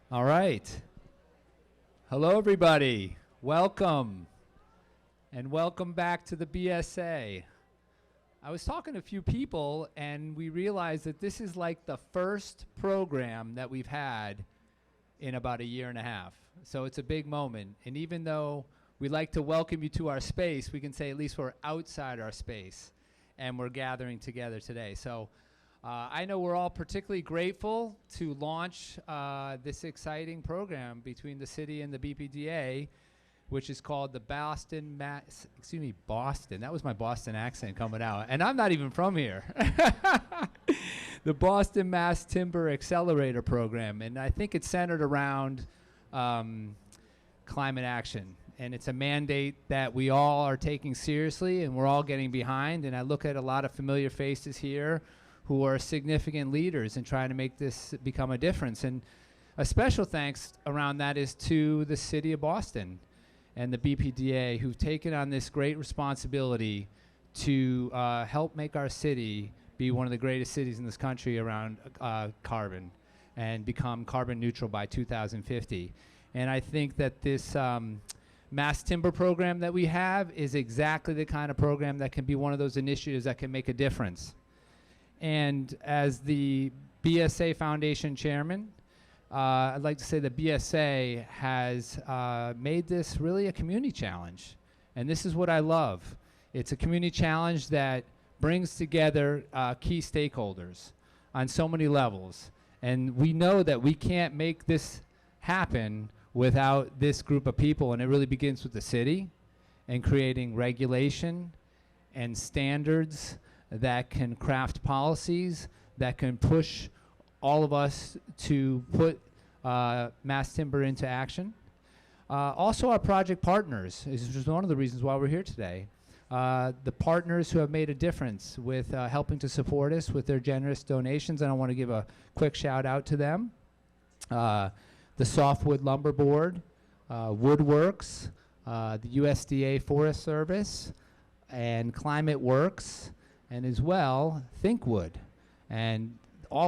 All right. Hello, everybody. Welcome. And welcome back to the BSA. I was talking to a few people, and we realized that this is like the first program that we've had in about a year and a half. So it's a big moment. And even though we like to welcome you to our space, we can say at least we're outside our space, and we're gathering together today. So I know we're all particularly grateful to launch this exciting program between the city and the BPDA, which is called the Boston, that was my Boston accent coming out, and I'm not even from here. The Boston Mass Timber Accelerator program, and I think it's centered around climate action. And it's a mandate that we all are taking seriously and we're all getting behind. And I look at a lot of familiar faces here who are significant leaders in trying to make this become a difference. And a special thanks around that is to the city of Boston and the BPDA, who've taken on this great responsibility to help make our city be one of the greatest cities in this country around carbon and become carbon neutral by 2050. And I think that this mass timber program that we have is exactly the kind of program that can be one of those initiatives that can make a difference. And as the BSA Foundation chairman, I'd like to say the BSA has made this really a community challenge. And this is what I love. It's a community challenge that brings together key stakeholders on so many levels. And we know that we can't make this happen without this group of people. And it really begins with the city and creating regulation and standards that can craft policies that can push all of us to put mass timber into action. Also our project partners is just one of the reasons why we're here today. The partners who have made a difference with helping to support us with their generous donations, and I want to give a quick shout out to them. The Softwood Lumber Board, Woodworks, the USDA Forest Service, and Climate Works, and as well, ThinkWood. And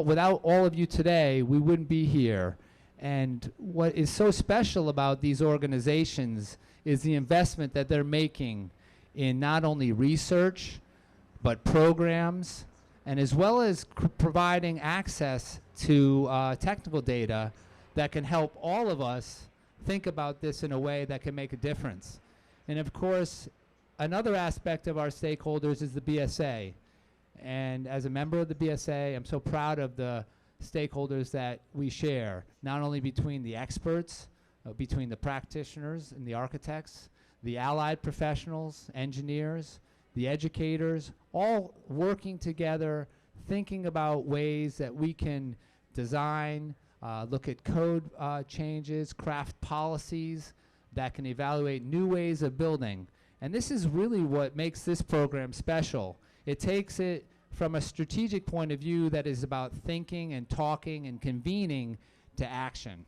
without all of you today, we wouldn't be here. And what is so special about these organizations is the investment that they're making in not only research, but programs, and as well as providing access to technical data that can help all of us think about this in a way that can make a difference. And of course, another aspect of our stakeholders is the BSA. And as a member of the BSA, I'm so proud of the stakeholders that we share, not only between the experts, between the practitioners and the architects, the allied professionals, engineers, the educators, all working together, thinking about ways that we can design, look at code changes, craft policies that can evaluate new ways of building. And this is really what makes this program special. It takes it from a strategic point of view that is about thinking and talking and convening to action,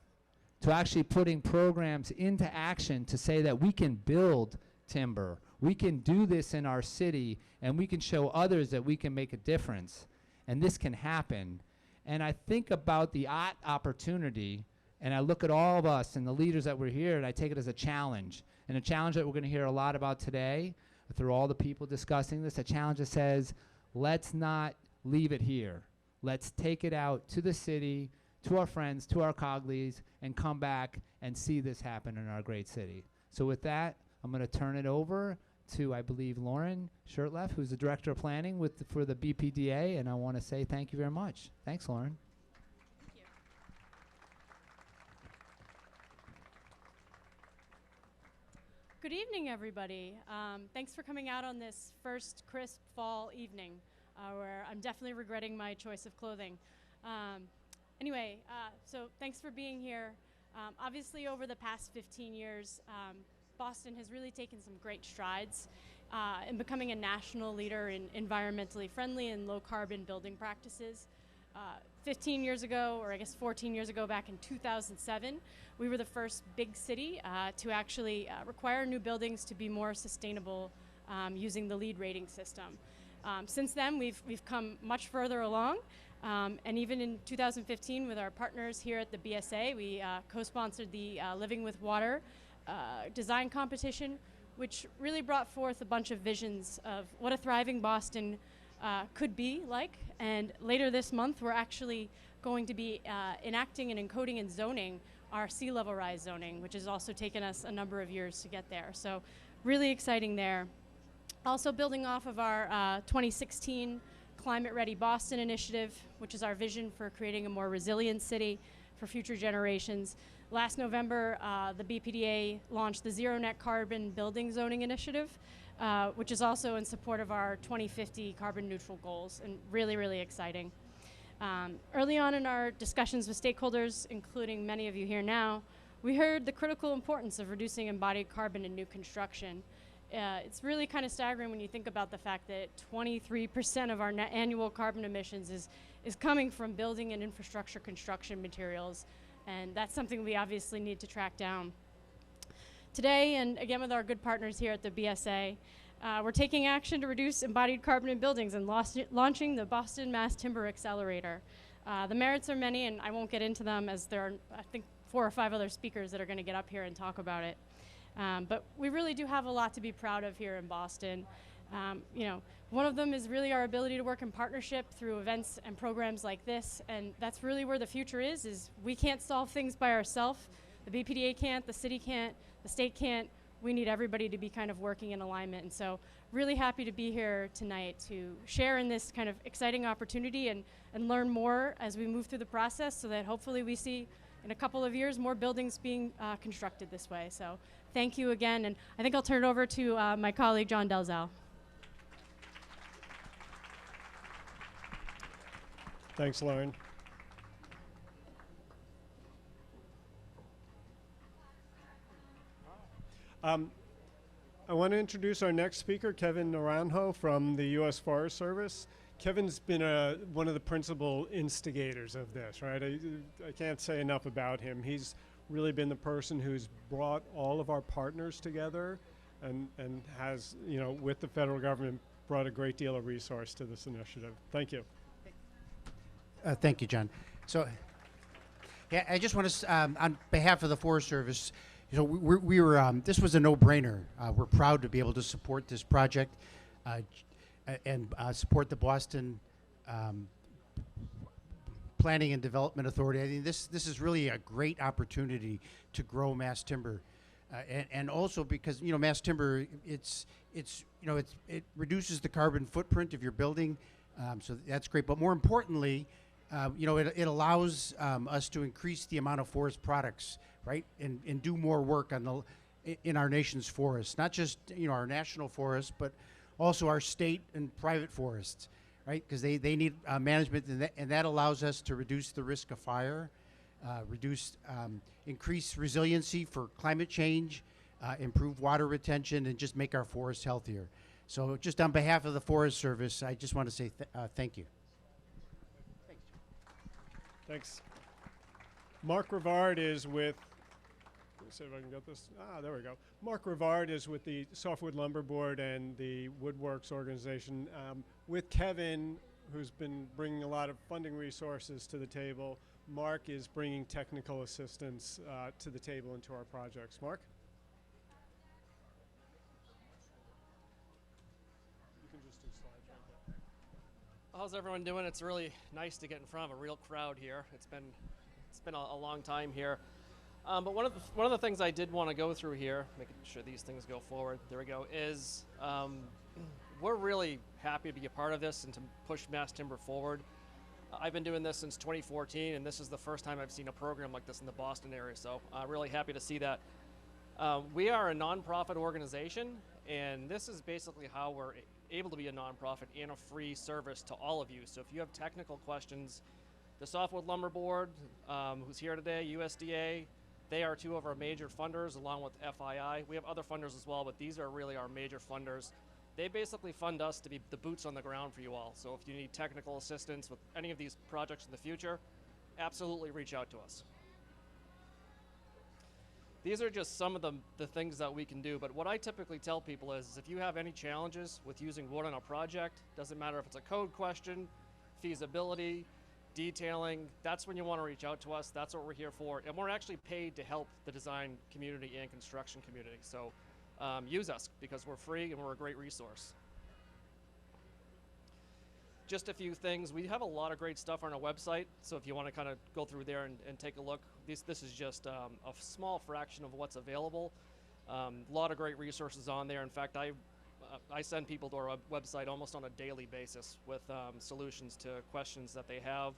to actually putting programs into action to say that we can build timber, we can do this in our city, and we can show others that we can make a difference. And this can happen. And I think about the opportunity, and I look at all of us and the leaders that were here, and I take it as a challenge. And a challenge that we're going to hear a lot about today through all the people discussing this, a challenge that says, let's not leave it here. Let's take it out to the city, to our friends, to our colleagues, and come back and see this happen in our great city. So with that, I'm going to turn it over to, I believe, Lauren Shirtleff, who's the Director of Planning for the BPDA, and I want to say thank you very much. Thanks, Lauren. Thank you. Good evening, everybody. Thanks for coming out on this first crisp fall evening, where I'm definitely regretting my choice of clothing. Anyway, so thanks for being here. Obviously, over the past 15 years, Boston has really taken some great strides in becoming a national leader in environmentally friendly and low-carbon building practices. 15 years ago, or I guess 14 years ago, back in 2007, we were the first big city to actually require new buildings to be more sustainable using the LEED rating system. Since then, we've come much further along, And even in 2015, with our partners here at the BSA, we co-sponsored the Living with Water design competition, which really brought forth a bunch of visions of what a thriving Boston could be like. And later this month, we're actually going to be enacting and encoding and zoning our sea level rise zoning, which has also taken us a number of years to get there. So really exciting there. Also building off of our 2016 Climate Ready Boston initiative, which is our vision for creating a more resilient city for future generations. Last November, the BPDA launched the Zero Net Carbon Building Zoning Initiative, which is also in support of our 2050 carbon neutral goals, and really, really exciting. Early on in our discussions with stakeholders, including many of you here now, we heard the critical importance of reducing embodied carbon in new construction. It's really kind of staggering when you think about the fact that 23% of our annual carbon emissions is coming from building and infrastructure construction materials, and that's something we obviously need to track down. Today, and again with our good partners here at the BSA, we're taking action to reduce embodied carbon in buildings and launching the Boston Mass Timber Accelerator. The merits are many, and I won't get into them as there are, I think, 4 or 5 other speakers that are going to get up here and talk about it. But we really do have a lot to be proud of here in Boston. You know, one of them is really our ability to work in partnership through events and programs like this, and that's really where the future is we can't solve things by ourselves. The BPDA can't, the city can't, the state can't. We need everybody to be kind of working in alignment, and so really happy to be here tonight to share in this kind of exciting opportunity and learn more as we move through the process, so that hopefully we see in a couple of years more buildings being constructed this way. So thank you again, and I think I'll turn it over to my colleague John Delzal. Thanks, Lauren. I want to introduce our next speaker, Kevin Naranjo from the U.S. Forest Service. Kevin's been one of the principal instigators of this, right? I can't say enough about him. He's really been the person who's brought all of our partners together and has, you know, with the federal government, brought a great deal of resource to this initiative. Thank you. Thank you, John. So, yeah, I just want to, on behalf of the Forest Service, you know, we were this was a no-brainer. We're proud to be able to support this project and support the Boston Planning and Development Authority. I think this is really a great opportunity to grow mass timber, and also because, you know, mass timber it reduces the carbon footprint of your building, so that's great. But more importantly, you know, it allows us to increase the amount of forest products, right, and do more work on in our nation's forests, not just, you know, our national forests, but also our state and private forests, right? Because they need management, and that allows us to reduce the risk of fire, increase resiliency for climate change, improve water retention, and just make our forests healthier. So just on behalf of the Forest Service, I just want to say thank you. Thanks. Mark Rivard is with, let's see if I can get this. There we go. Mark Rivard is with the Softwood Lumber Board and the Woodworks organization. With Kevin, who's been bringing a lot of funding resources to the table, Mark is bringing technical assistance to the table and to our projects. Mark? You can just do slides right there. How's everyone doing? It's really nice to get in front of a real crowd here. It's been a long time here. But one of the things I did want to go through here, making sure these things go forward, there we go, is we're really happy to be a part of this and to push mass timber forward. I've been doing this since 2014, and this is the first time I've seen a program like this in the Boston area, so I'm really happy to see that. We are a nonprofit organization, and this is basically how we're able to be a nonprofit and a free service to all of you. So if you have technical questions, the Softwood Lumber Board, who's here today, USDA, they are 2 of our major funders, along with FII. We have other funders as well, but these are really our major funders. They basically fund us to be the boots on the ground for you all. So if you need technical assistance with any of these projects in the future, absolutely reach out to us. These are just some of the things that we can do, but what I typically tell people is if you have any challenges with using wood on a project, doesn't matter if it's a code question, feasibility, detailing, that's when you want to reach out to us. That's what we're here for. And we're actually paid to help the design community and construction community. So use us because we're free and we're a great resource. Just a few things. We have a lot of great stuff on our website. So if you want to kind of go through there and take a look, this is just a small fraction of what's available. A lot of great resources on there. In fact, I send people to our website almost on a daily basis with solutions to questions that they have.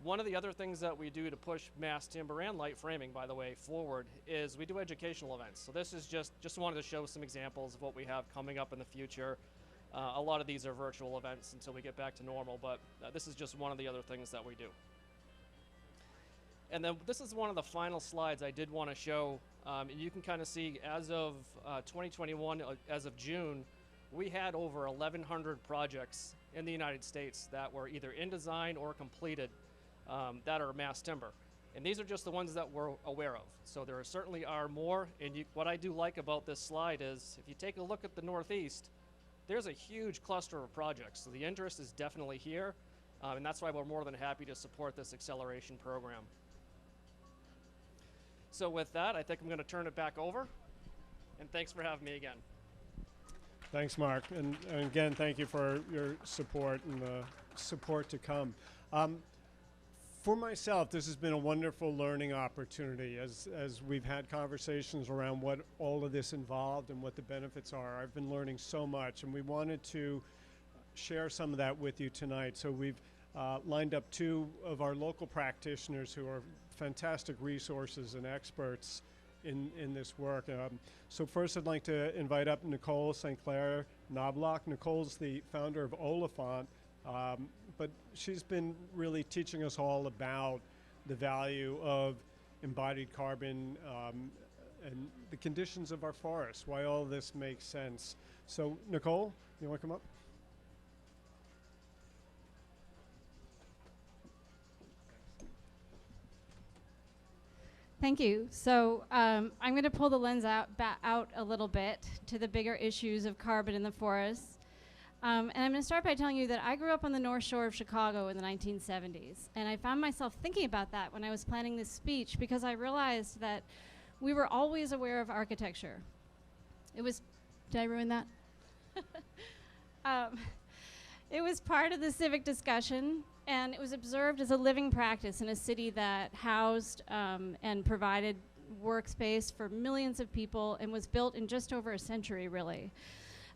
One of the other things that we do to push mass timber and light framing, by the way, forward is we do educational events. So this is just wanted to show some examples of what we have coming up in the future. A lot of these are virtual events until we get back to normal, but this is just one of the other things that we do. And then this is one of the final slides I did want to show. And you can kind of see as of 2021, as of June, we had over 1,100 projects in the United States that were either in design or completed that are mass timber. And these are just the ones that we're aware of. So there certainly are more. And what I do like about this slide is if you take a look at the Northeast, there's a huge cluster of projects. So the interest is definitely here. And that's why we're more than happy to support this acceleration program. So with that, I think I'm going to turn it back over. And thanks for having me again. Thanks, Mark. And again, thank you for your support and the support to come. For myself, this has been a wonderful learning opportunity as we've had conversations around what all of this involved and what the benefits are. I've been learning so much, and we wanted to share some of that with you tonight. So we've lined up two of our local practitioners who are fantastic resources and experts in this work. So first I'd like to invite up Nicole St. Clair Knobloch. Nicole's the founder of Oliphant, but she's been really teaching us all about the value of embodied carbon and the conditions of our forests, why all this makes sense. So Nicole, you want to come up? Thank you. So I'm going to pull the lens out a little bit to the bigger issues of carbon in the forests. And I'm going to start by telling you that I grew up on the North Shore of Chicago in the 1970s. And I found myself thinking about that when I was planning this speech because I realized that we were always aware of architecture. It was, did I ruin that? It was part of the civic discussion. And it was observed as a living practice in a city that housed and provided workspace for millions of people and was built in just over a century, really.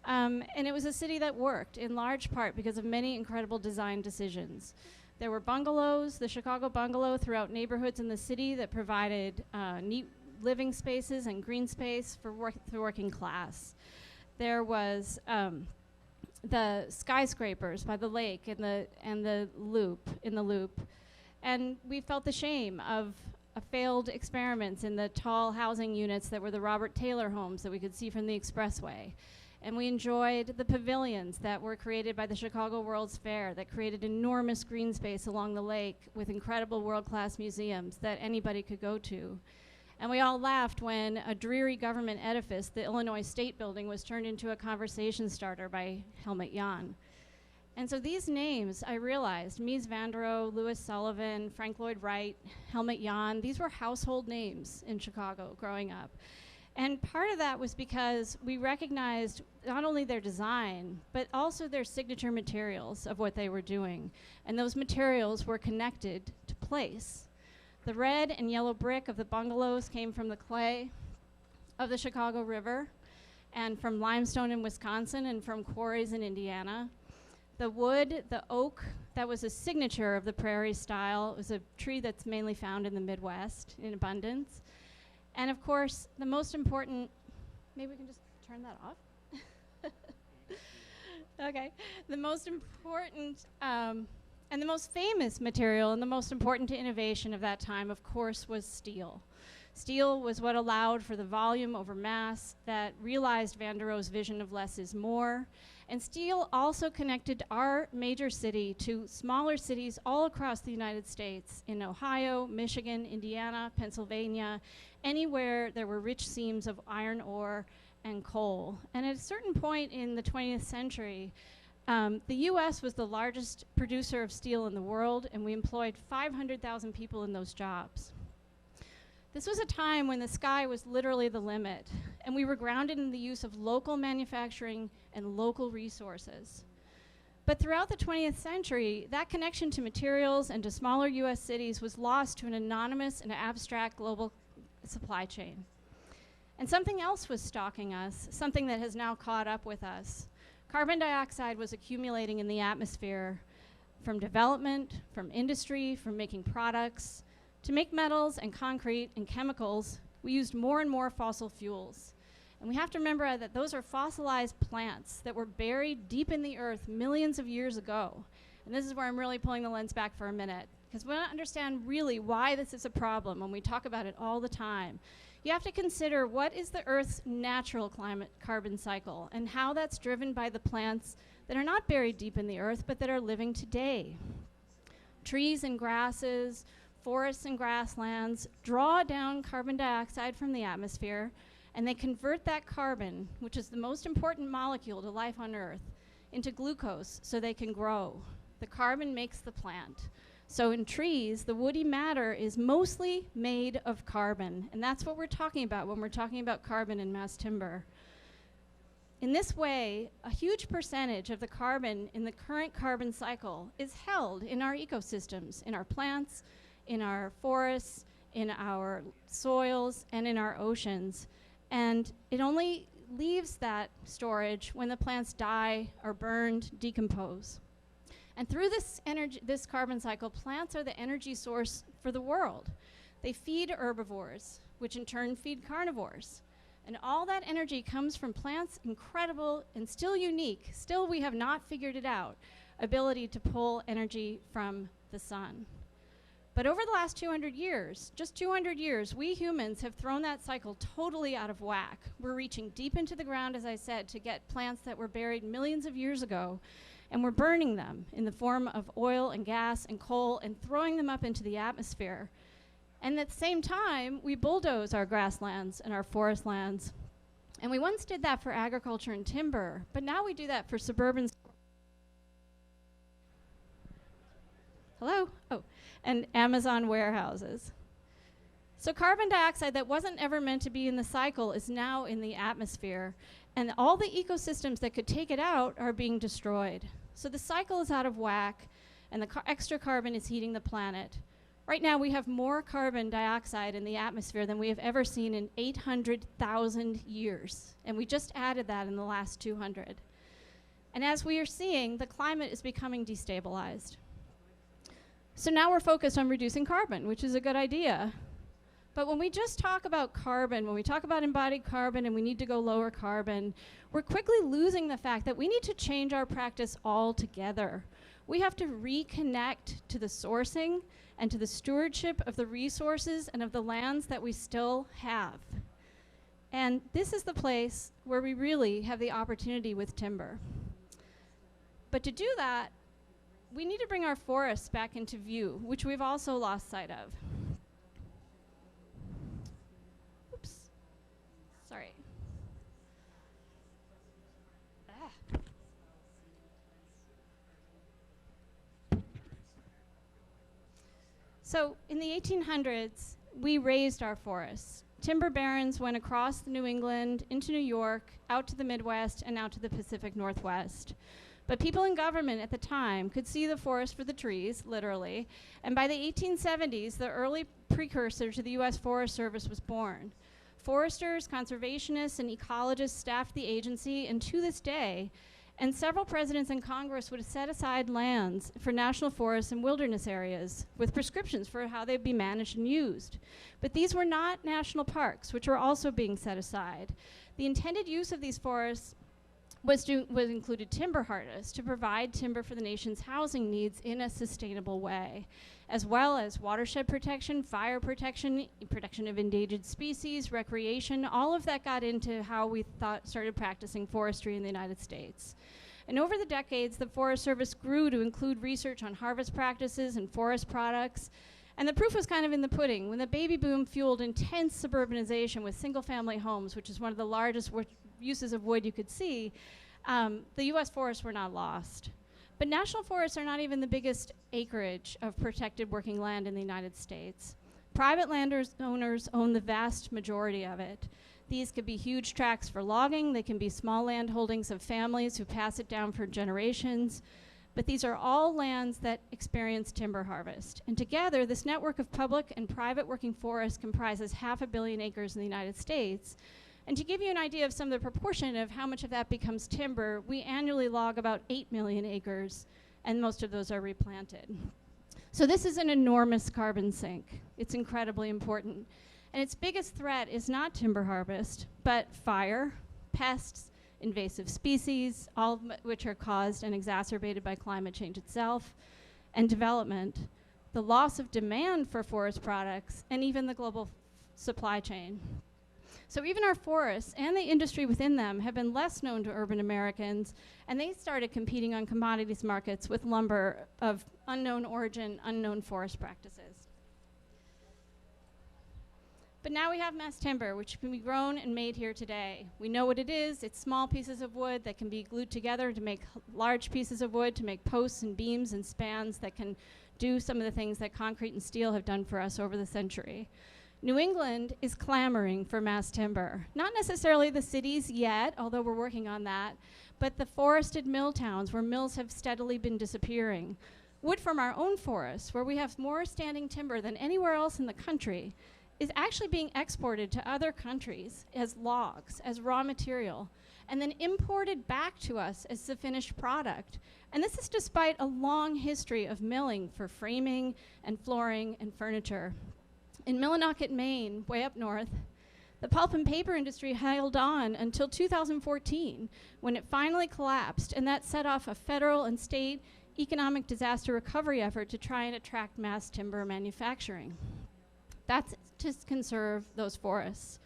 And it was a city that worked in large part because of many incredible design decisions. There were bungalows, the Chicago bungalow, throughout neighborhoods in the city that provided neat living spaces and green space for the working class. There was the skyscrapers by the lake and the loop, and we felt the shame of failed experiments in the tall housing units that were the Robert Taylor homes that we could see from the expressway. And we enjoyed the pavilions that were created by the Chicago World's Fair that created enormous green space along the lake with incredible world-class museums that anybody could go to. And we all laughed when a dreary government edifice, the Illinois State Building, was turned into a conversation starter by Helmut Jahn. And so these names, I realized, Mies van der Rohe, Louis Sullivan, Frank Lloyd Wright, Helmut Jahn, these were household names in Chicago growing up. And part of that was because we recognized not only their design, but also their signature materials of what they were doing. And those materials were connected to place. The red and yellow brick of the bungalows came from the clay of the Chicago River and from limestone in Wisconsin and from quarries in Indiana. The wood, the oak, that was a signature of the prairie style. It was a tree that's mainly found in the Midwest in abundance. And of course, the most important, maybe we can just turn that off. Okay. The most important and the most famous material and the most important to innovation of that time, of course, was steel. Steel was what allowed for the volume over mass that realized Van der Rohe's vision of less is more. And steel also connected our major city to smaller cities all across the United States, in Ohio, Michigan, Indiana, Pennsylvania, anywhere there were rich seams of iron ore and coal. And at a certain point in the 20th century, The US was the largest producer of steel in the world, and we employed 500,000 people in those jobs. This was a time when the sky was literally the limit, and we were grounded in the use of local manufacturing and local resources. But throughout the 20th century, that connection to materials and to smaller US cities was lost to an anonymous and abstract global supply chain. And something else was stalking us, something that has now caught up with us. Carbon dioxide was accumulating in the atmosphere from development, from industry, from making products. To make metals and concrete and chemicals, we used more and more fossil fuels. And we have to remember that those are fossilized plants that were buried deep in the earth millions of years ago. And this is where I'm really pulling the lens back for a minute, because we want to understand really why this is a problem when we talk about it all the time. You have to consider what is the Earth's natural climate carbon cycle and how that's driven by the plants that are not buried deep in the earth but that are living today. Trees and grasses, forests and grasslands draw down carbon dioxide from the atmosphere, and they convert that carbon, which is the most important molecule to life on Earth, into glucose so they can grow. The carbon makes the plant. So in trees, the woody matter is mostly made of carbon, and that's what we're talking about when we're talking about carbon in mass timber. In this way, a huge percentage of the carbon in the current carbon cycle is held in our ecosystems, in our plants, in our forests, in our soils, and in our oceans. And it only leaves that storage when the plants die, are burned, decompose. And through this carbon cycle, plants are the energy source for the world. They feed herbivores, which in turn feed carnivores. And all that energy comes from plants' incredible and still unique, still we have not figured it out, ability to pull energy from the sun. But over the last 200 years, just 200 years, we humans have thrown that cycle totally out of whack. We're reaching deep into the ground, as I said, to get plants that were buried millions of years ago, and we're burning them in the form of oil and gas and coal and throwing them up into the atmosphere. And at the same time, we bulldoze our grasslands and our forest lands. And we once did that for agriculture and timber, but now we do that for suburban and Amazon warehouses. So carbon dioxide that wasn't ever meant to be in the cycle is now in the atmosphere, and all the ecosystems that could take it out are being destroyed. So the cycle is out of whack, and the extra carbon is heating the planet. Right now, we have more carbon dioxide in the atmosphere than we have ever seen in 800,000 years, and we just added that in the last 200. And as we are seeing, the climate is becoming destabilized. So now we're focused on reducing carbon, which is a good idea. But when we just talk about carbon, when we talk about embodied carbon and we need to go lower carbon, we're quickly losing the fact that we need to change our practice altogether. We have to reconnect to the sourcing and to the stewardship of the resources and of the lands that we still have. And this is the place where we really have the opportunity with timber. But to do that, we need to bring our forests back into view, which we've also lost sight of. Oops. Sorry. So in the 1800s, we raised our forests. Timber barons went across New England, into New York, out to the Midwest, and out to the Pacific Northwest. But people in government at the time could see the forest for the trees, literally, and by the 1870s, the early precursor to the US Forest Service was born. Foresters, conservationists, and ecologists staffed the agency, and to this day, and several presidents in Congress would set aside lands for national forests and wilderness areas with prescriptions for how they'd be managed and used. But these were not national parks, which were also being set aside. The intended use of these forests was included timber harvest to provide timber for the nation's housing needs in a sustainable way, as well as watershed protection, fire protection, protection of endangered species, recreation. All of that got into how we started practicing forestry in the United States. And over the decades, the Forest Service grew to include research on harvest practices and forest products. And the proof was kind of in the pudding. When the baby boom fueled intense suburbanization with single-family homes, which is one of the largest uses of wood you could see, The U.S. forests were not lost. But national forests are not even the biggest acreage of protected working land in the United States. Private landowners own the vast majority of it. These could be huge tracts for logging. They can be small land holdings of families who pass it down for generations. But these are all lands that experience timber harvest. And together, this network of public and private working forests comprises 500 million acres in the United States. And to give you an idea of some of the proportion of how much of that becomes timber, we annually log about 8 million acres, and most of those are replanted. So this is an enormous carbon sink. It's incredibly important. And its biggest threat is not timber harvest, but fire, pests, invasive species, all of which are caused and exacerbated by climate change itself, and development, the loss of demand for forest products, and even the global supply chain. So even our forests and the industry within them have been less known to urban Americans, and they started competing on commodities markets with lumber of unknown origin, unknown forest practices. But now we have mass timber, which can be grown and made here today. We know what it is. It's small pieces of wood that can be glued together to make large pieces of wood, to make posts and beams and spans that can do some of the things that concrete and steel have done for us over the century. New England is clamoring for mass timber. Not necessarily the cities yet, although we're working on that, but the forested mill towns where mills have steadily been disappearing. Wood from our own forests, where we have more standing timber than anywhere else in the country, is actually being exported to other countries as logs, as raw material, and then imported back to us as the finished product. And this is despite a long history of milling for framing and flooring and furniture. In Millinocket, Maine, way up north, the pulp and paper industry held on until 2014, when it finally collapsed, and that set off a federal and state economic disaster recovery effort to try and attract mass timber manufacturing. That's to conserve those forests.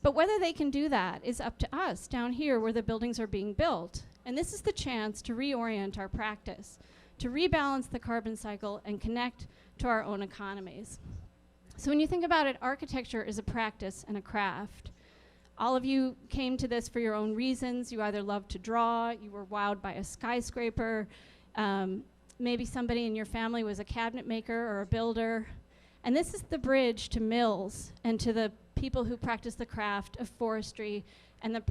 But whether they can do that is up to us down here where the buildings are being built. And this is the chance to reorient our practice, to rebalance the carbon cycle and connect to our own economies. So when you think about it, architecture is a practice and a craft. All of you came to this for your own reasons. You either loved to draw, you were wowed by a skyscraper, maybe somebody in your family was a cabinet maker or a builder. And this is the bridge to mills and to the people who practice the craft of forestry and the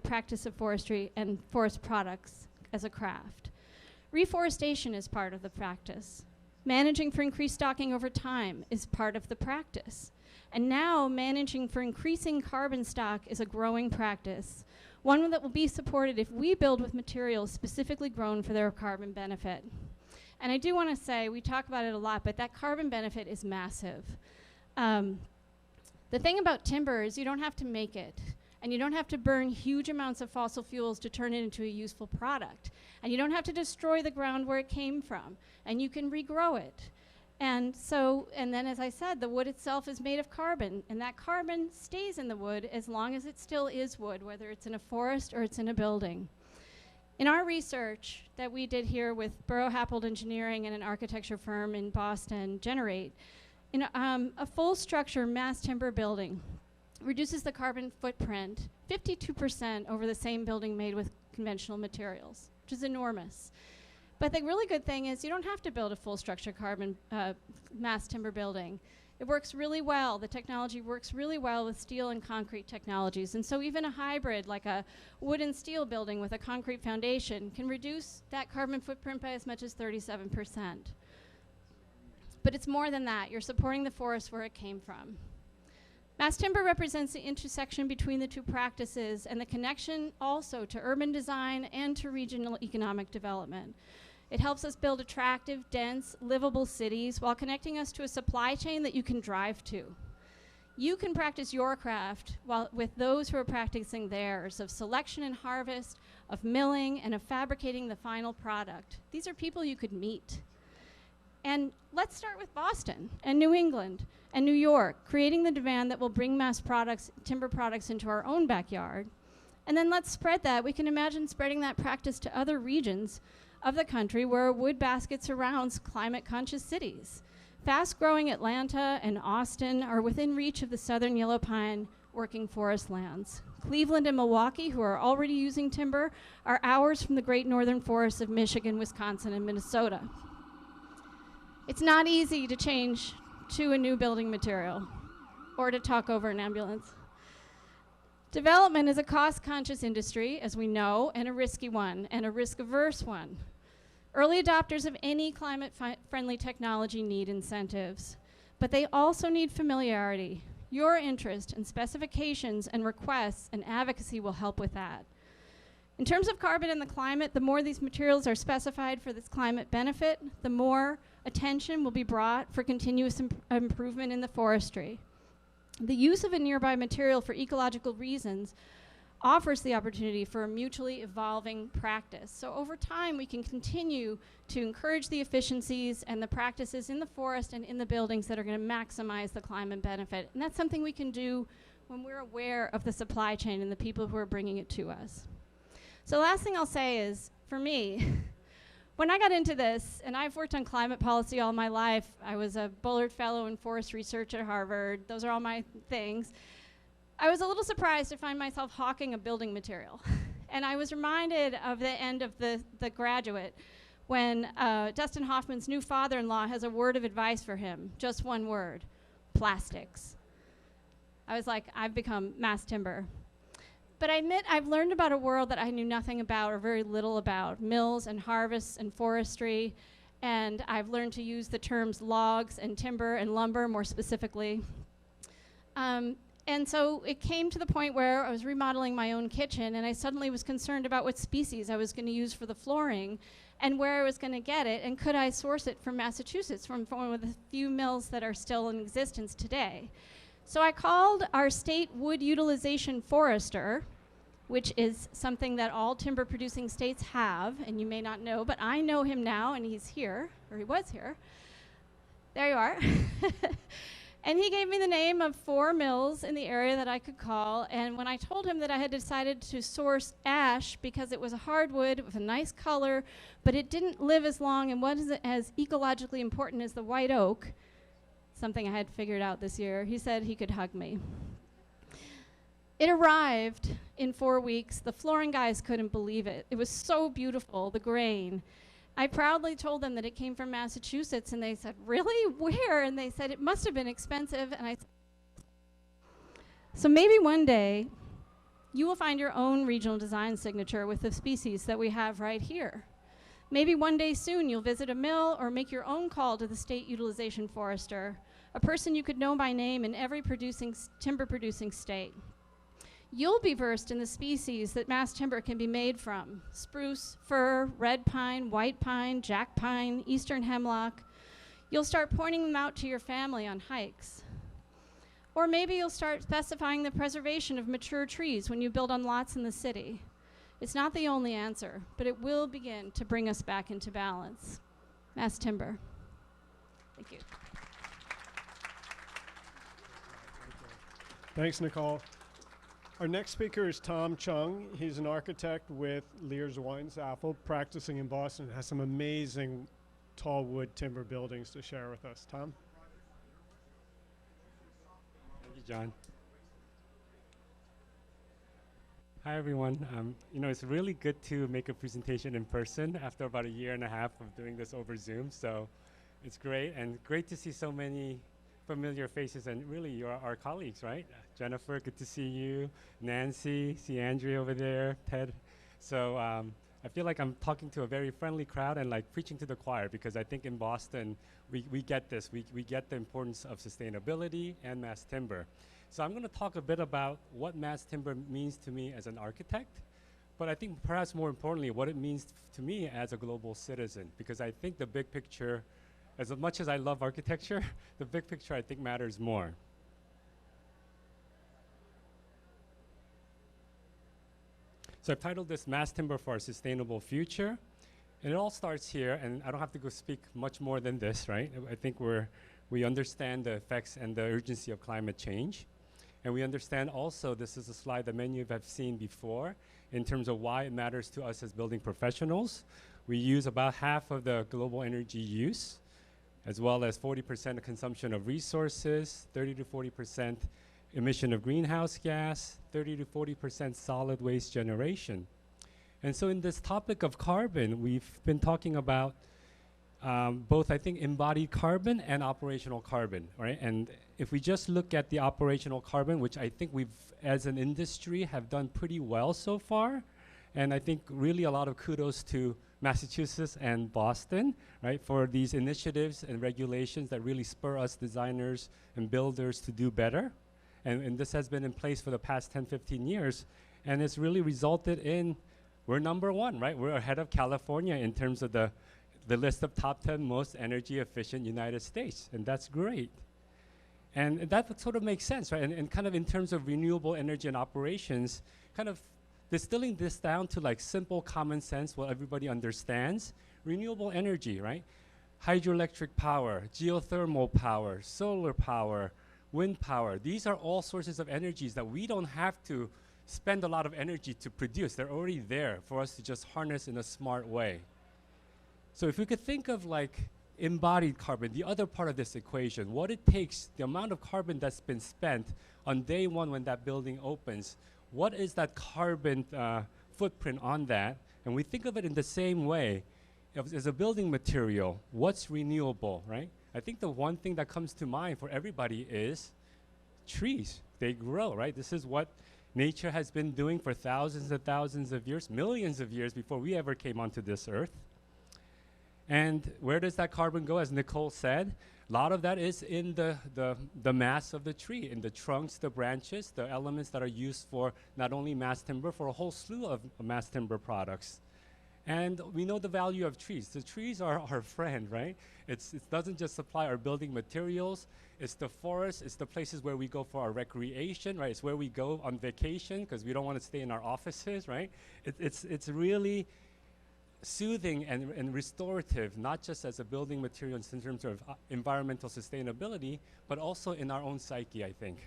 practice of forestry and forest products as a craft. Reforestation is part of the practice. Managing for increased stocking over time is part of the practice. And now managing for increasing carbon stock is a growing practice, one that will be supported if we build with materials specifically grown for their carbon benefit. And I do want to say, we talk about it a lot, but that carbon benefit is massive. The thing about timber is you don't have to make it, and you don't have to burn huge amounts of fossil fuels to turn it into a useful product. And you don't have to destroy the ground where it came from, and you can regrow it. And then as I said, the wood itself is made of carbon, and that carbon stays in the wood as long as it still is wood, whether it's in a forest or it's in a building. In our research that we did here with Burrow-Happold Engineering and an architecture firm in Boston, Generate, a full structure mass timber building reduces the carbon footprint 52% over the same building made with conventional materials, which is enormous. But the really good thing is you don't have to build a full structure carbon mass timber building. It works really well. The technology works really well with steel and concrete technologies. And so even a hybrid, like a wood and steel building with a concrete foundation, can reduce that carbon footprint by as much as 37%. But it's more than that. You're supporting the forest where it came from. Mass timber represents the intersection between the two practices and the connection also to urban design and to regional economic development. It helps us build attractive, dense, livable cities while connecting us to a supply chain that you can drive to. You can practice your craft with those who are practicing theirs, of selection and harvest, of milling, and of fabricating the final product. These are people you could meet. And let's start with Boston and New England and New York, creating the demand that will bring mass products, timber products into our own backyard. And then let's spread that. We can imagine spreading that practice to other regions of the country where wood basket surrounds climate-conscious cities. Fast-growing Atlanta and Austin are within reach of the southern yellow pine working forest lands. Cleveland and Milwaukee, who are already using timber, are hours from the great northern forests of Michigan, Wisconsin, and Minnesota. It's not easy to change to a new building material or to talk over an ambulance. Development is a cost-conscious industry, as we know, and a risky one, and a risk-averse one. Early adopters of any climate-friendly technology need incentives, but they also need familiarity. Your interest in specifications and requests and advocacy will help with that. In terms of carbon and the climate, the more these materials are specified for this climate benefit, the more attention will be brought for continuous improvement in the forestry. The use of a nearby material for ecological reasons offers the opportunity for a mutually evolving practice. So over time, we can continue to encourage the efficiencies and the practices in the forest and in the buildings that are going to maximize the climate benefit. And that's something we can do when we're aware of the supply chain and the people who are bringing it to us. So last thing I'll say is, for me, when I got into this, and I've worked on climate policy all my life, I was a Bullard Fellow in Forest Research at Harvard, those are all my things, I was a little surprised to find myself hawking a building material. And I was reminded of the end of The Graduate, when Dustin Hoffman's new father-in-law has a word of advice for him, just one word: plastics. I was like, I've become mass timber. But I admit I've learned about a world that I knew nothing about or very little about, mills and harvests and forestry, and I've learned to use the terms logs and timber and lumber more specifically. And so it came to the point where I was remodeling my own kitchen, and I suddenly was concerned about what species I was going to use for the flooring and where I was going to get it, and could I source it from Massachusetts, from one of the few mills that are still in existence today. So I called our state wood utilization forester, which is something that all timber producing states have, and you may not know, but I know him now, and he's here, or he was here. There you are. And he gave me the name of 4 mills in the area that I could call, and when I told him that I had decided to source ash because it was a hardwood with a nice color, but it didn't live as long and wasn't as ecologically important as the white oak, something I had figured out this year, he said he could hug me. It arrived in 4 weeks. The flooring guys couldn't believe it. It was so beautiful, the grain. I proudly told them that it came from Massachusetts, and they said, really? Where? And they said, it must have been expensive. And I said, so maybe one day you will find your own regional design signature with the species that we have right here. Maybe one day soon you'll visit a mill or make your own call to the state utilization forester, a person you could know by name in every timber producing state. You'll be versed in the species that mass timber can be made from: spruce, fir, red pine, white pine, jack pine, eastern hemlock. You'll start pointing them out to your family on hikes. Or maybe you'll start specifying the preservation of mature trees when you build on lots in the city. It's not the only answer, but it will begin to bring us back into balance. Mass timber. Thank you. Thanks, Nicole. Our next speaker is Tom Chung. He's an architect with Lears Weinsaffel, practicing in Boston, has some amazing tall wood timber buildings to share with us. Tom? Thank you, John. Hi, everyone. It's really good to make a presentation in person after about 1.5 years of doing this over Zoom. So it's great, and great to see so many familiar faces, and really you're our colleagues, right? Jennifer, good to see you. Nancy, see Andrea over there, Ted. So I feel like I'm talking to a very friendly crowd and like preaching to the choir, because I think in Boston, we get this. We get the importance of sustainability and mass timber. So I'm gonna talk a bit about what mass timber means to me as an architect, but I think perhaps more importantly, what it means to me as a global citizen, because I think the big picture, as much as I love architecture, the big picture I think matters more. So I've titled this Mass Timber for a Sustainable Future. And it all starts here, and I don't have to go speak much more than this, right? I think we understand the effects and the urgency of climate change. And we understand also, this is a slide that many of you have seen before, in terms of why it matters to us as building professionals. We use about half of the global energy use, as well as 40% of consumption of resources, 30 to 40% emission of greenhouse gas, 30 to 40% solid waste generation. And so in this topic of carbon, we've been talking about both, I think, embodied carbon and operational carbon, right? And if we just look at the operational carbon, which I think we've, as an industry, have done pretty well so far, and I think really a lot of kudos to Massachusetts and Boston, right, for these initiatives and regulations that really spur us designers and builders to do better. And this has been in place for the past 10, 15 years, and it's really resulted in, we're number one, right? We're ahead of California in terms of the list of top 10 most energy efficient United States, and that's great. And that sort of makes sense, right? And kind of in terms of renewable energy and operations, kind of distilling this down to like simple common sense, what everybody understands. Renewable energy, right? Hydroelectric power, geothermal power, solar power, wind power. These are all sources of energies that we don't have to spend a lot of energy to produce. They're already there for us to just harness in a smart way. So if we could think of like embodied carbon, the other part of this equation, what it takes, the amount of carbon that's been spent on day one when that building opens, what is that carbon footprint on that? And we think of it in the same way. As a building material, what's renewable, right? I think the one thing that comes to mind for everybody is trees. They grow, right? This is what nature has been doing for thousands and thousands of years, millions of years before we ever came onto this earth. And where does that carbon go? As Nicole said, a lot of that is in the mass of the tree, in the trunks, the branches, the elements that are used for not only mass timber, for a whole slew of mass timber products. And we know the value of trees. The trees are our friend, right? It doesn't just supply our building materials. It's the forests. It's the places where we go for our recreation, right? It's where we go on vacation because we don't want to stay in our offices, right? It's really soothing and restorative, not just as a building material in terms of environmental sustainability, but also in our own psyche, I think.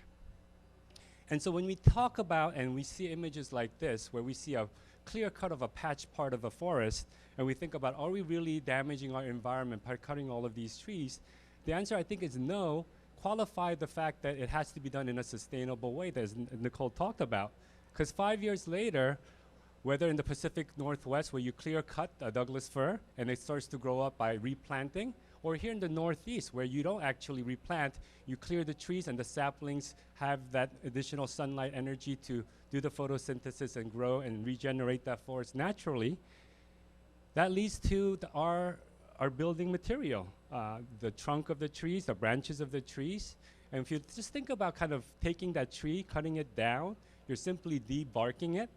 And so when we talk about and we see images like this, where we see a clear cut of a patch part of a forest, and we think about, are we really damaging our environment by cutting all of these trees? The answer, I think, is no. Qualify the fact that it has to be done in a sustainable way, that Nicole talked about. Because 5 years later, whether in the Pacific Northwest where you clear cut a Douglas fir and it starts to grow up by replanting, or here in the Northeast where you don't actually replant, you clear the trees and the saplings have that additional sunlight energy to do the photosynthesis and grow and regenerate that forest naturally. That leads to our building material, the trunk of the trees, the branches of the trees. And if you just think about kind of taking that tree, cutting it down, you're simply debarking it,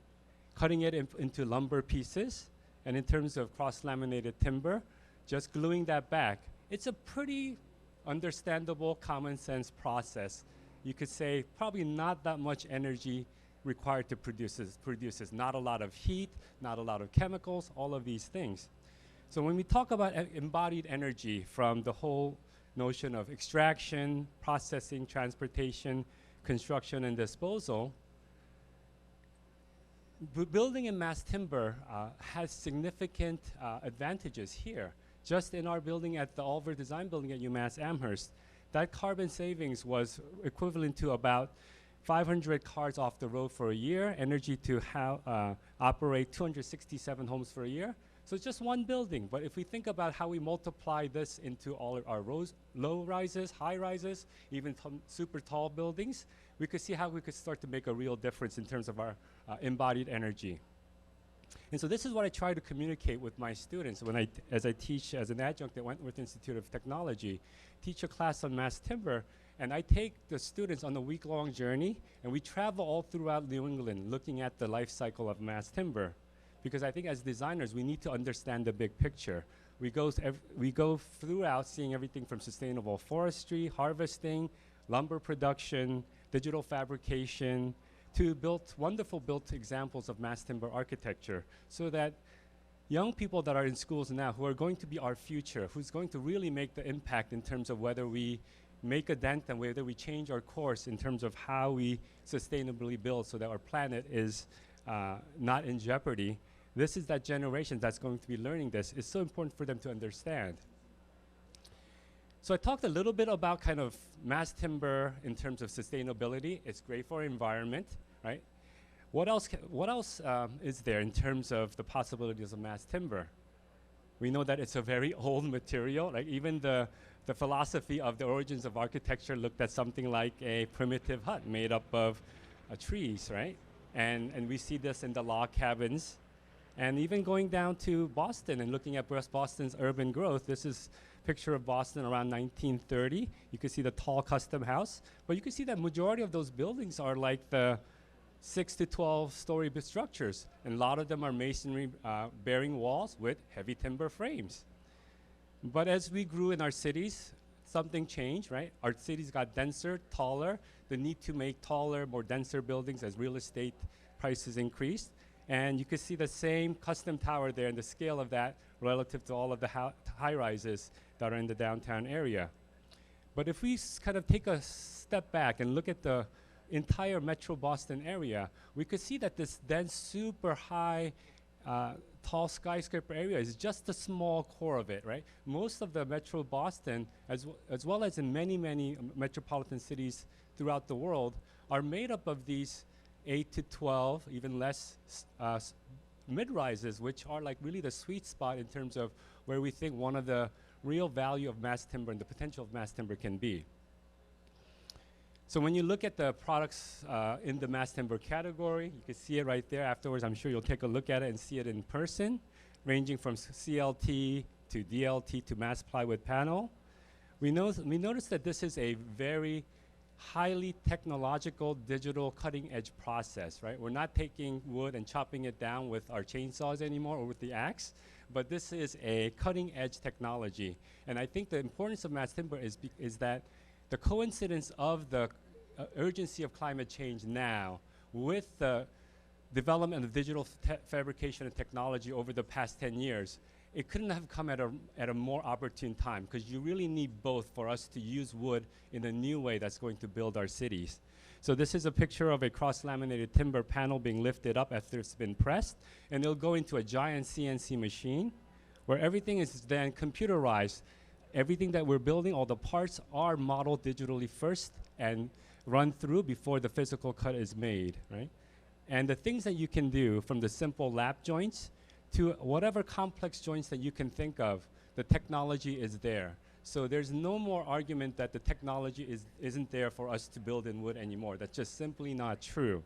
cutting it into lumber pieces, and in terms of cross-laminated timber, just gluing that back. It's a pretty understandable, common sense process. You could say probably not that much energy required to produce this. Not a lot of heat, not a lot of chemicals, all of these things. So when we talk about embodied energy, from the whole notion of extraction, processing, transportation, construction, and disposal, building in mass timber has significant advantages here. Just in our building at the Oliver Design Building at UMass Amherst, that carbon savings was equivalent to about 500 cars off the road for a year, energy to operate 267 homes for a year. So it's just one building. But if we think about how we multiply this into all of our low rises, high rises, even super tall buildings, we could see how we could start to make a real difference in terms of our embodied energy. And so this is what I try to communicate with my students as I teach as an adjunct at Wentworth Institute of Technology, teach a class on mass timber, and I take the students on a week-long journey, and we travel all throughout New England looking at the life cycle of mass timber. Because I think as designers, we need to understand the big picture. We go throughout seeing everything from sustainable forestry, harvesting, lumber production, digital fabrication, to wonderful built examples of mass timber architecture, so that young people that are in schools now, who are going to be our future, who's going to really make the impact in terms of whether we make a dent and whether we change our course in terms of how we sustainably build so that our planet is not in jeopardy. This is that generation that's going to be learning this. It's so important for them to understand. So I talked a little bit about kind of mass timber in terms of sustainability. It's great for environment, right? What else is there in terms of the possibilities of mass timber? We know that it's a very old material. Like even the philosophy of the origins of architecture looked at something like a primitive hut made up of trees, right? And we see this in the log cabins. And even going down to Boston and looking at Boston's urban growth, this is a picture of Boston around 1930. You can see the tall custom house, but you can see that majority of those buildings are like the 6 to 12 story structures. And a lot of them are masonry bearing walls with heavy timber frames. But as we grew in our cities, something changed, right? Our cities got denser, taller, the need to make taller, more denser buildings as real estate prices increased. And you can see the same custom tower there and the scale of that relative to all of the high rises that are in the downtown area. But if we kind of take a step back and look at the entire Metro Boston area, we could see that this dense, super high, tall skyscraper area is just a small core of it, right? Most of the Metro Boston, as well as in many, many metropolitan cities throughout the world, are made up of these 8 to 12, even less mid-rises, which are like really the sweet spot in terms of where we think one of the real value of mass timber and the potential of mass timber can be. So when you look at the products in the mass timber category, you can see it right there. Afterwards, I'm sure you'll take a look at it and see it in person, ranging from CLT to DLT to mass plywood panel. We notice that this is a very highly technological, digital, cutting-edge process, right? We're not taking wood and chopping it down with our chainsaws anymore or with the axe, but this is a cutting-edge technology. And I think the importance of mass timber is that the coincidence of the urgency of climate change now with the development of digital fabrication and technology over the past 10 years, it couldn't have come at a more opportune time, because you really need both for us to use wood in a new way that's going to build our cities. So this is a picture of a cross-laminated timber panel being lifted up after it's been pressed, and it'll go into a giant CNC machine where everything is then computerized. Everything that we're building, all the parts are modeled digitally first and run through before the physical cut is made, right? And the things that you can do, from the simple lap joints to whatever complex joints that you can think of, the technology is there. So there's no more argument that the technology isn't there for us to build in wood anymore. That's just simply not true.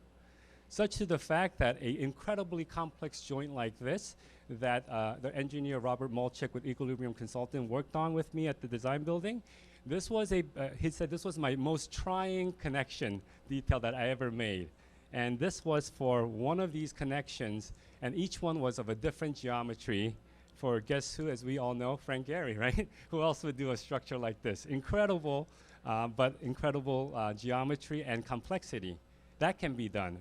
Such to the fact that an incredibly complex joint like this, that the engineer Robert Molchik with Equilibrium Consulting worked on with me at the design building, this was he said this was my most trying connection detail that I ever made. And this was for one of these connections, and each one was of a different geometry for, guess who, as we all know, Frank Gehry, right? Who else would do a structure like this? Incredible, but incredible geometry and complexity. That can be done.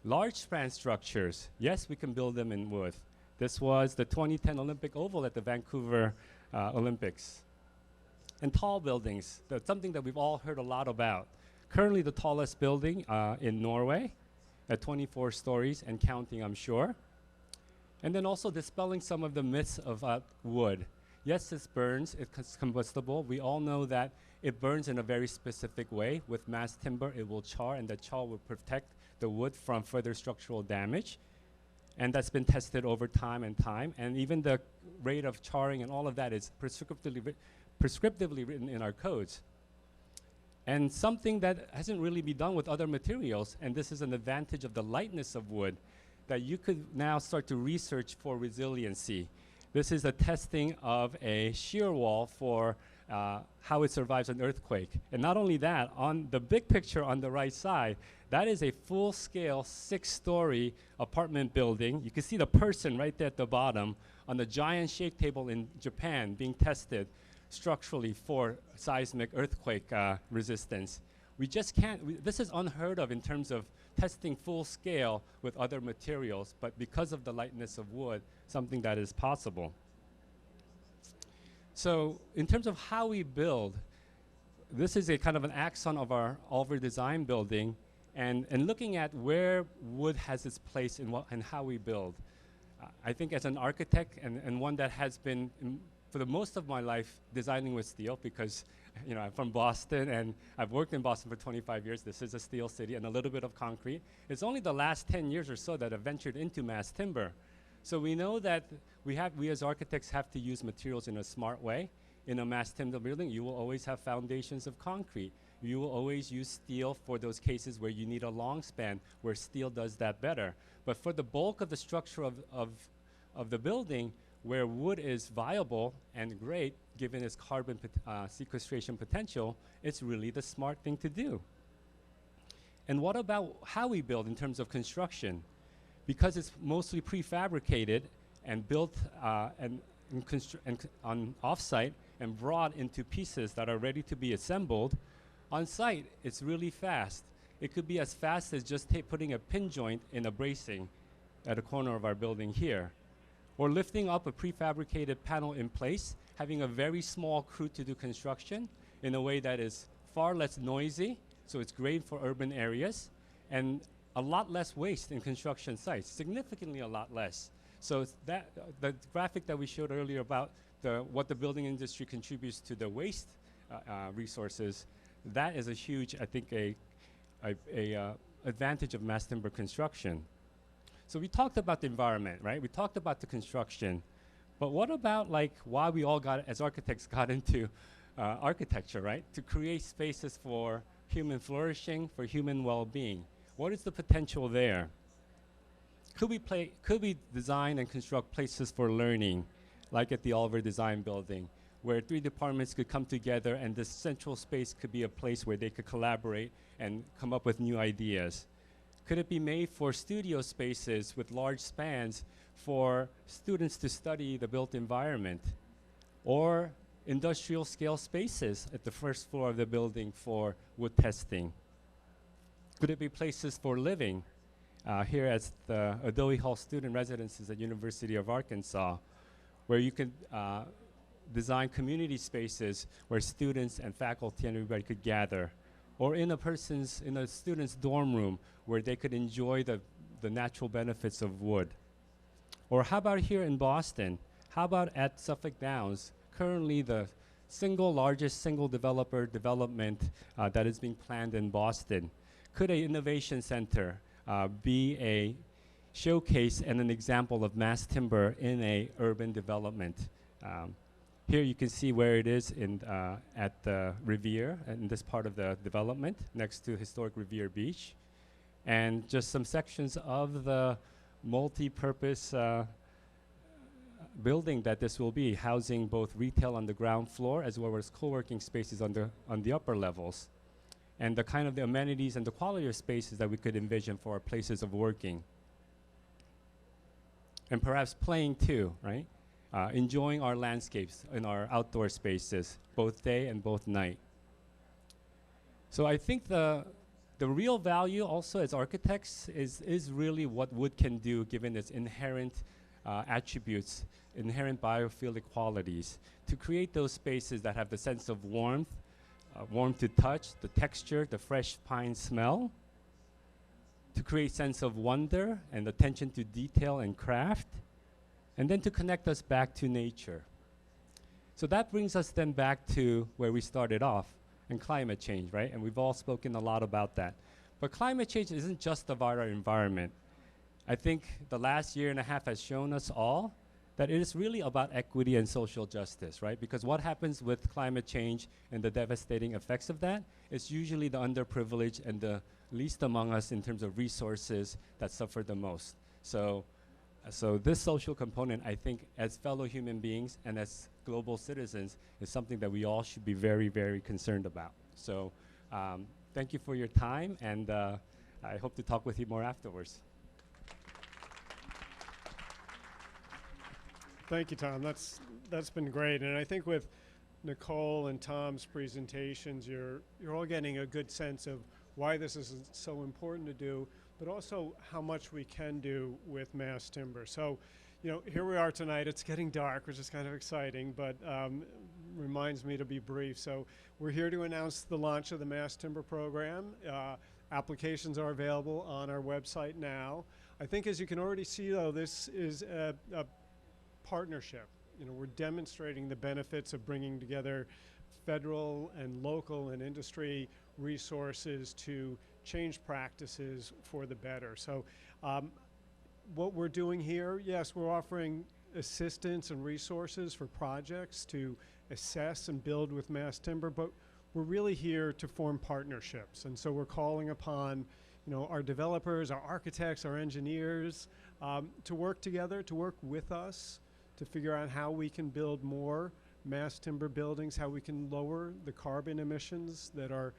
Large span structures, yes, we can build them in wood. This was the 2010 Olympic Oval at the Vancouver Olympics. And tall buildings, that's something that we've all heard a lot about. Currently the tallest building in Norway at 24 stories and counting, I'm sure. And then also dispelling some of the myths of wood. Yes, this burns, it's combustible. We all know that it burns in a very specific way. With mass timber, it will char, and that char will protect the wood from further structural damage. And that's been tested over time and time. And even the rate of charring and all of that is prescriptively written in our codes. And something that hasn't really been done with other materials, and this is an advantage of the lightness of wood, that you could now start to research for resiliency. This is a testing of a shear wall for how it survives an earthquake. And not only that, on the big picture on the right side, that is a full-scale 6-story apartment building. You can see the person right there at the bottom on the giant shake table in Japan being tested structurally for seismic earthquake resistance. We just can't, this is unheard of in terms of testing full scale with other materials, but because of the lightness of wood, something that is possible. So in terms of how we build, this is a kind of an axon of all of our design building, and looking at where wood has its place in and how we build. I think as an architect and one that has been for the most of my life designing with steel because I'm from Boston and I've worked in Boston for 25 years. This is a steel city and a little bit of concrete. It's only the last 10 years or so that I've ventured into mass timber. So we know that we as architects have to use materials in a smart way. In a mass timber building, you will always have foundations of concrete. You will always use steel for those cases where you need a long span, where steel does that better. But for the bulk of the structure of the building, where wood is viable and great, given its carbon sequestration potential, it's really the smart thing to do. And what about how we build in terms of construction? Because it's mostly prefabricated and built on off-site and brought into pieces that are ready to be assembled, on site, it's really fast. It could be as fast as just putting a pin joint in a bracing at a corner of our building here, or lifting up a prefabricated panel in place, having a very small crew to do construction in a way that is far less noisy, so it's great for urban areas, and a lot less waste in construction sites, significantly a lot less. So the graphic that we showed earlier about what the building industry contributes to the waste resources, that is a huge, I think, a advantage of mass timber construction. So we talked about the environment, right? We talked about the construction, but what about why we all as architects got into architecture, right? To create spaces for human flourishing, for human well-being. What is the potential there? Could we design and construct places for learning, like at the Oliver Design Building, where 3 departments could come together and this central space could be a place where they could collaborate and come up with new ideas? Could it be made for studio spaces with large spans for students to study the built environment? Or industrial scale spaces at the first floor of the building for wood testing? Could it be places for living? Here at the Adobe Hall Student Residences at University of Arkansas, where you could design community spaces where students and faculty and everybody could gather, or in a student's dorm room where they could enjoy the natural benefits of wood. Or how about here in Boston? How about at Suffolk Downs, currently the largest single developer development that is being planned in Boston? Could an innovation center be a showcase and an example of mass timber in a urban development? Here you can see where it is at the Revere, in this part of the development, next to historic Revere Beach. And just some sections of the multi-purpose building that this will be, housing both retail on the ground floor as well as co-working spaces on the upper levels. And the kind of the amenities and the quality of spaces that we could envision for our places of working. And perhaps playing too, right? Enjoying our landscapes in our outdoor spaces, both day and both night. So I think the real value also as architects is really what wood can do given its inherent attributes, inherent biophilic qualities, to create those spaces that have the sense of warmth, warmth to touch, the texture, the fresh pine smell, to create sense of wonder and attention to detail and craft, and then to connect us back to nature. So that brings us then back to where we started off, and climate change, right? And we've all spoken a lot about that. But climate change isn't just about our environment. I think the last year and a half has shown us all that it is really about equity and social justice, right? Because what happens with climate change and the devastating effects of that is usually the underprivileged and the least among us in terms of resources that suffer the most. So this social component, I think, as fellow human beings and as global citizens, is something that we all should be very, very concerned about. So thank you for your time, and I hope to talk with you more afterwards. Thank you, Tom. That's been great, and I think with Nicole and Tom's presentations, you're all getting a good sense of why this is so important to do, but also how much we can do with mass timber. So, here we are tonight. It's getting dark, which is kind of exciting, but reminds me to be brief. So we're here to announce the launch of the mass timber program. Applications are available on our website now. I think, as you can already see, though, this is a partnership. we're demonstrating the benefits of bringing together federal and local and industry resources to change practices for the better. So what we're doing here, yes, we're offering assistance and resources for projects to assess and build with mass timber, but we're really here to form partnerships. And so we're calling upon our developers, our architects, our engineers to work together, to work with us, to figure out how we can build more mass timber buildings, how we can lower the carbon emissions that are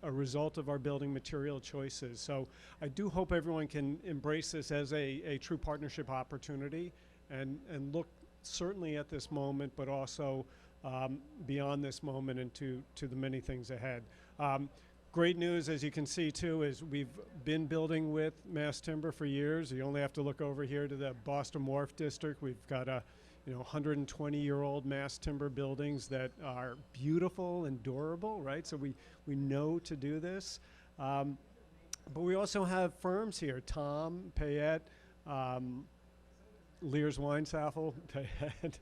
a result of our building material choices. So I do hope everyone can embrace this as a true partnership opportunity and look certainly at this moment, but also beyond this moment and to the many things ahead. Great news, as you can see too, is we've been building with mass timber for years. You only have to look over here to the Boston Wharf District. We've got 120-year-old mass timber buildings that are beautiful and durable, right? So we know to do this. But we also have firms here, Tom, Payette, Lears Weinsaffel, Payette,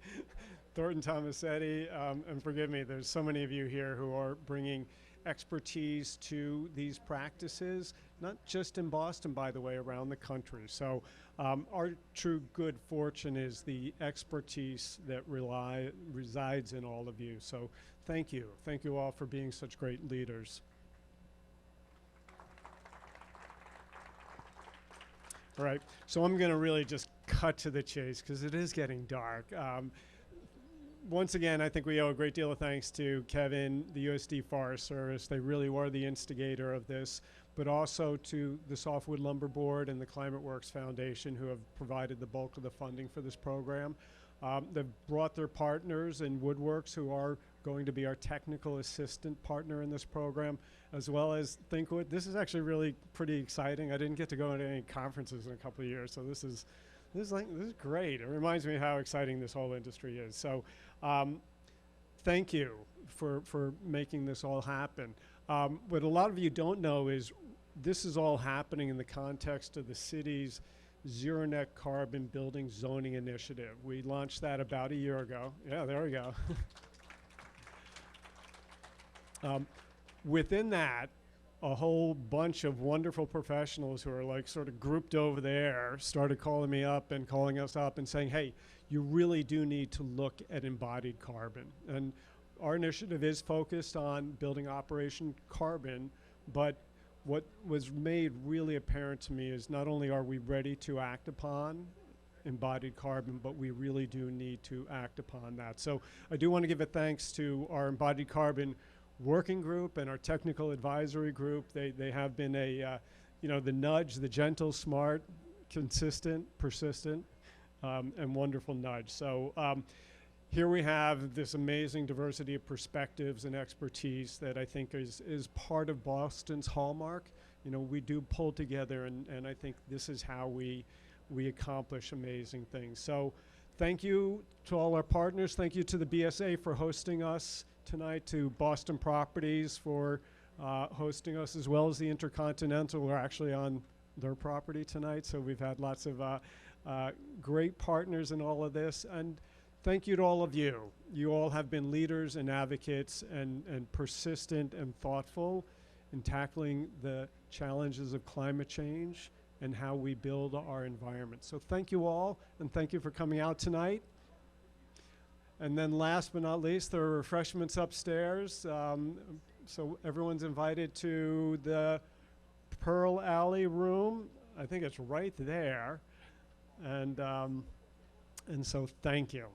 Thornton Tomasetti, and forgive me, there's so many of you here who are bringing expertise to these practices, not just in Boston, by the way, around the country. So our true good fortune is the expertise that resides in all of you. So thank you. Thank you all for being such great leaders. All right, so I'm going to really just cut to the chase because it is getting dark. Once again, I think we owe a great deal of thanks to Kevin, the USD Forest Service. They really were the instigator of this, but also to the Softwood Lumber Board and the Climate Works Foundation, who have provided the bulk of the funding for this program. They've brought their partners in Woodworks, who are going to be our technical assistant partner in this program, as well as ThinkWood. This is actually really pretty exciting. I didn't get to go to any conferences in a couple of years, so this is great. It reminds me how exciting this whole industry is. So thank you for making this all happen. What a lot of you don't know is this is all happening in the context of the city's Zero Net Carbon Building Zoning Initiative. We launched that about a year ago. Yeah, there we go. Within that, a whole bunch of wonderful professionals who are like sort of grouped over there started calling me up and calling us up and saying, hey, you really do need to look at embodied carbon. And our initiative is focused on building operation carbon, but what was made really apparent to me is not only are we ready to act upon embodied carbon, but we really do need to act upon that. So I do want to give a thanks to our embodied carbon working group and our technical advisory group. They have been the nudge, the gentle, smart, consistent, persistent, and wonderful nudge. So here we have this amazing diversity of perspectives and expertise that I think is part of Boston's hallmark. We do pull together, and I think this is how we accomplish amazing things. So thank you to all our partners. Thank you to the BSA for hosting us tonight, to Boston Properties for hosting us, as well as the Intercontinental. We're actually on their property tonight, so we've had lots of great partners in all of this. And thank you to all of you. You all have been leaders and advocates and persistent and thoughtful in tackling the challenges of climate change and how we build our environment. So thank you all, and thank you for coming out tonight. And then last but not least, there are refreshments upstairs. So everyone's invited to the Pearl Alley room. I think it's right there. And so thank you.